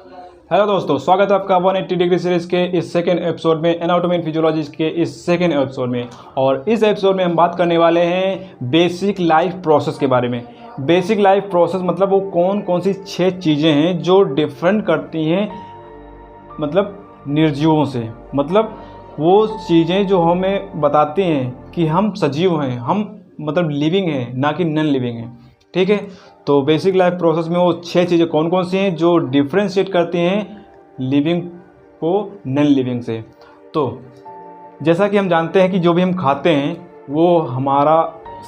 Hello दोस्तों, स्वागत है आपका 180 डिग्री सीरीज़ के इस सेकेंड एपिसोड में, एनाटॉमी एंड फिजियोलॉजी के इस सेकेंड एपिसोड में। और इस एपिसोड में हम बात करने वाले हैं बेसिक लाइफ प्रोसेस के बारे में। बेसिक लाइफ प्रोसेस मतलब वो कौन कौन सी 6 चीज़ें हैं जो डिफरेंट करती हैं मतलब निर्जीवों से। मतलब वो चीज़ें जो हमें बताती हैं कि हम सजीव हैं, हम मतलब लिविंग हैं, ना कि नॉन लिविंग हैं। ठीक है, तो बेसिक लाइफ प्रोसेस में वो 6 चीज़ें कौन कौन सी हैं जो डिफ्रेंशिएट करती हैं लिविंग को नॉन लिविंग से। तो जैसा कि हम जानते हैं कि जो भी हम खाते हैं वो हमारा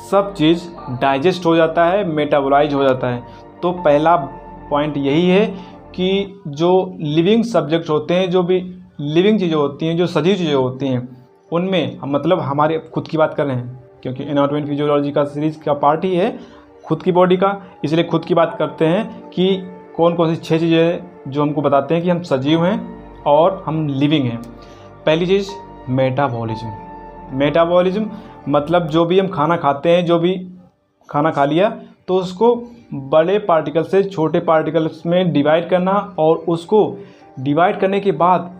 सब चीज़ डाइजेस्ट हो जाता है, मेटाबोलाइज हो जाता है। तो पहला पॉइंट यही है कि जो लिविंग सब्जेक्ट होते हैं, जो भी लिविंग चीज़ें होती हैं, जो सजीव चीज़ें होती हैं, उनमें हम मतलब हमारे खुद की बात कर रहे हैं क्योंकि एनाटॉमी एंड फिजियोलॉजी का सीरीज़ का पार्ट ही है खुद की बॉडी का, इसलिए खुद की बात करते हैं कि कौन कौन सी 6 चीज़ें हैं जो हमको बताते हैं कि हम सजीव हैं और हम लिविंग हैं। पहली चीज़ मेटाबॉलिज्म। मेटाबॉलिज्म मतलब जो भी हम खाना खाते हैं, जो भी खाना खा लिया तो उसको बड़े पार्टिकल से छोटे पार्टिकल्स में डिवाइड करना, और उसको डिवाइड करने के बाद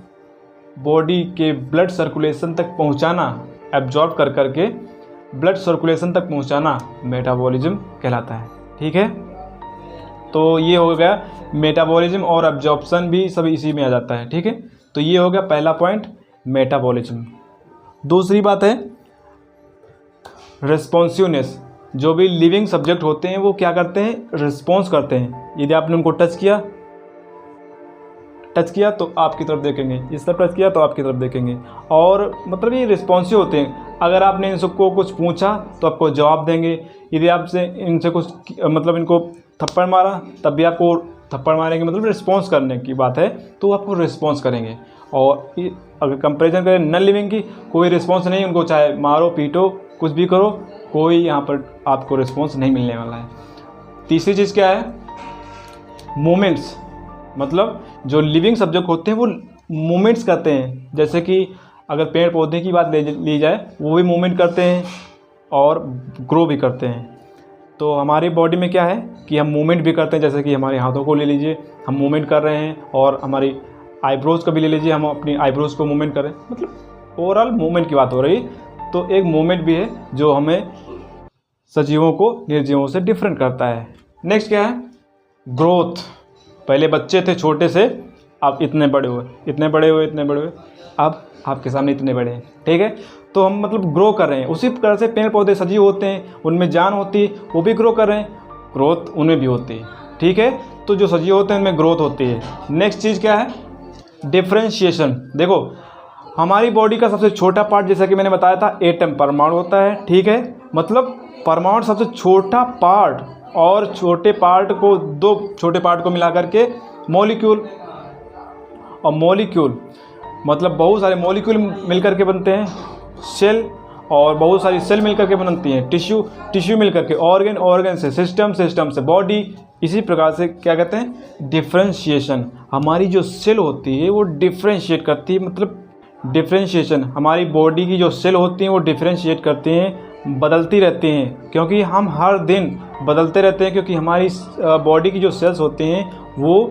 बॉडी के ब्लड सर्कुलेशन तक पहुंचाना, एब्जॉर्ब कर करके ब्लड सर्कुलेशन तक पहुंचाना मेटाबॉलिज्म कहलाता है। ठीक है, तो ये हो गया मेटाबॉलिज्म, और एब्जॉर्प्शन भी सब इसी में आ जाता है। ठीक है, तो ये हो गया पहला पॉइंट मेटाबॉलिज्म। दूसरी बात है रिस्पॉन्सिवनेस। जो भी लिविंग सब्जेक्ट होते हैं वो क्या करते हैं, रिस्पॉन्स करते हैं। यदि आपने उनको टच किया तो आपकी तरफ देखेंगे, इस तरफ टच किया तो आपकी तरफ देखेंगे, और मतलब ये रिस्पॉन्सिव होते हैं। अगर आपने इन सबको कुछ पूछा तो आपको जवाब देंगे। यदि आपसे इनसे कुछ मतलब इनको थप्पड़ मारा तब भी आपको थप्पड़ मारेंगे, मतलब रिस्पॉन्स करने की बात है तो आपको रिस्पॉन्स करेंगे। और अगर कंपैरिजन करें नॉन लिविंग की, कोई रिस्पॉन्स नहीं, उनको चाहे मारो पीटो कुछ भी करो, कोई यहाँ पर आपको रिस्पॉन्स नहीं मिलने वाला है। तीसरी चीज़ क्या है, मोमेंट्स। मतलब जो लिविंग सब्जेक्ट होते हैं वो मूवमेंट्स करते हैं। जैसे कि अगर पेड़ पौधे की बात ली जाए, वो भी मूवमेंट करते हैं और ग्रो भी करते हैं। तो हमारी बॉडी में क्या है कि हम मूवमेंट भी करते हैं। जैसे कि हमारे हाथों को ले लीजिए, हम मूवमेंट कर रहे हैं, और हमारी आईब्रोज़ को भी ले लीजिए, हम अपनी आईब्रोज़ को मूवमेंट कर रहे हैं। मतलब ओवरऑल मूवमेंट की बात हो रही। तो एक मूवमेंट भी है जो हमें सजीवों को निर्जीवों से डिफरेंट करता है। नेक्स्ट क्या है, ग्रोथ। पहले बच्चे थे छोटे से, अब इतने बड़े हुए, इतने बड़े हुए, इतने बड़े हुए, अब आपके सामने इतने बड़े हैं। ठीक है, तो हम मतलब ग्रो कर रहे हैं। उसी तरह से पेड़ पौधे सजीव होते हैं, उनमें जान होती है, वो भी ग्रो कर रहे हैं, ग्रोथ उनमें भी होती है। ठीक है, तो जो सजीव होते हैं उनमें ग्रोथ होती है। नेक्स्ट चीज़ क्या है, डिफ्रेंशिएशन। देखो हमारी बॉडी का सबसे छोटा पार्ट, जैसा कि मैंने बताया था, एटम, परमाणु होता है। ठीक है, मतलब परमाणु सबसे छोटा पार्ट, और छोटे पार्ट को, 2 छोटे पार्ट को मिला करके मॉलिक्यूल, और मॉलिक्यूल मतलब बहुत सारे मॉलिक्यूल मिलकर के बनते हैं सेल, और बहुत सारी सेल मिलकर के बनती हैं टिश्यू मिलकर के, ऑर्गन से सिस्टम से बॉडी। इसी प्रकार से क्या कहते हैं, डिफ्रेंशिएशन। हमारी जो सेल होती है वो डिफ्रेंशिएट करती है। मतलब डिफ्रेंशिएशन, हमारी बॉडी की जो सेल होती हैं वो डिफ्रेंशिएट करती हैं, बदलती रहती हैं, क्योंकि हम हर दिन बदलते रहते हैं। क्योंकि हमारी बॉडी की जो सेल्स होती हैं वो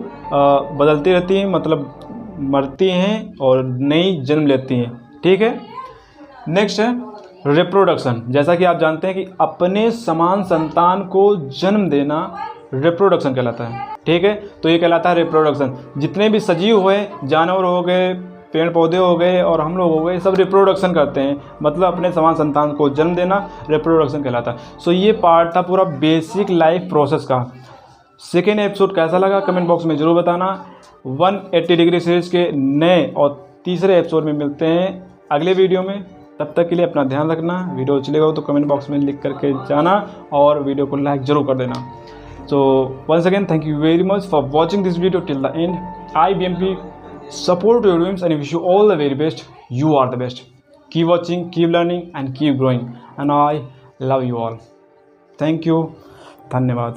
बदलती रहती हैं, मतलब मरती हैं और नई जन्म लेती हैं। ठीक है, नेक्स्ट है रिप्रोडक्शन। जैसा कि आप जानते हैं कि अपने समान संतान को जन्म देना रिप्रोडक्शन कहलाता है। ठीक है, तो ये कहलाता है रिप्रोडक्शन। जितने भी सजीव हुए, जानवर हो गए, पेड़ पौधे हो गए, और हम लोग हो गए, सब रिप्रोडक्शन करते हैं। मतलब अपने समान संतान को जन्म देना रिप्रोडक्शन कहलाता है। सो ये पार्ट था पूरा बेसिक लाइफ प्रोसेस का। सेकेंड एपिसोड कैसा लगा कमेंट बॉक्स में ज़रूर बताना। 180 डिग्री सीरीज़ के नए और तीसरे एपिसोड में मिलते हैं अगले वीडियो में। तब तक के लिए अपना ध्यान रखना। वीडियो अच्छी लगा तो कमेंट बॉक्स में लिख करके जाना, और वीडियो को लाइक ज़रूर कर देना। So once again thank you very much for watching this video till the end. IBMP support your dreams and wish you all the very best. You are the best. Keep watching, keep learning and keep growing, and I love you all. Thank you. धन्यवाद।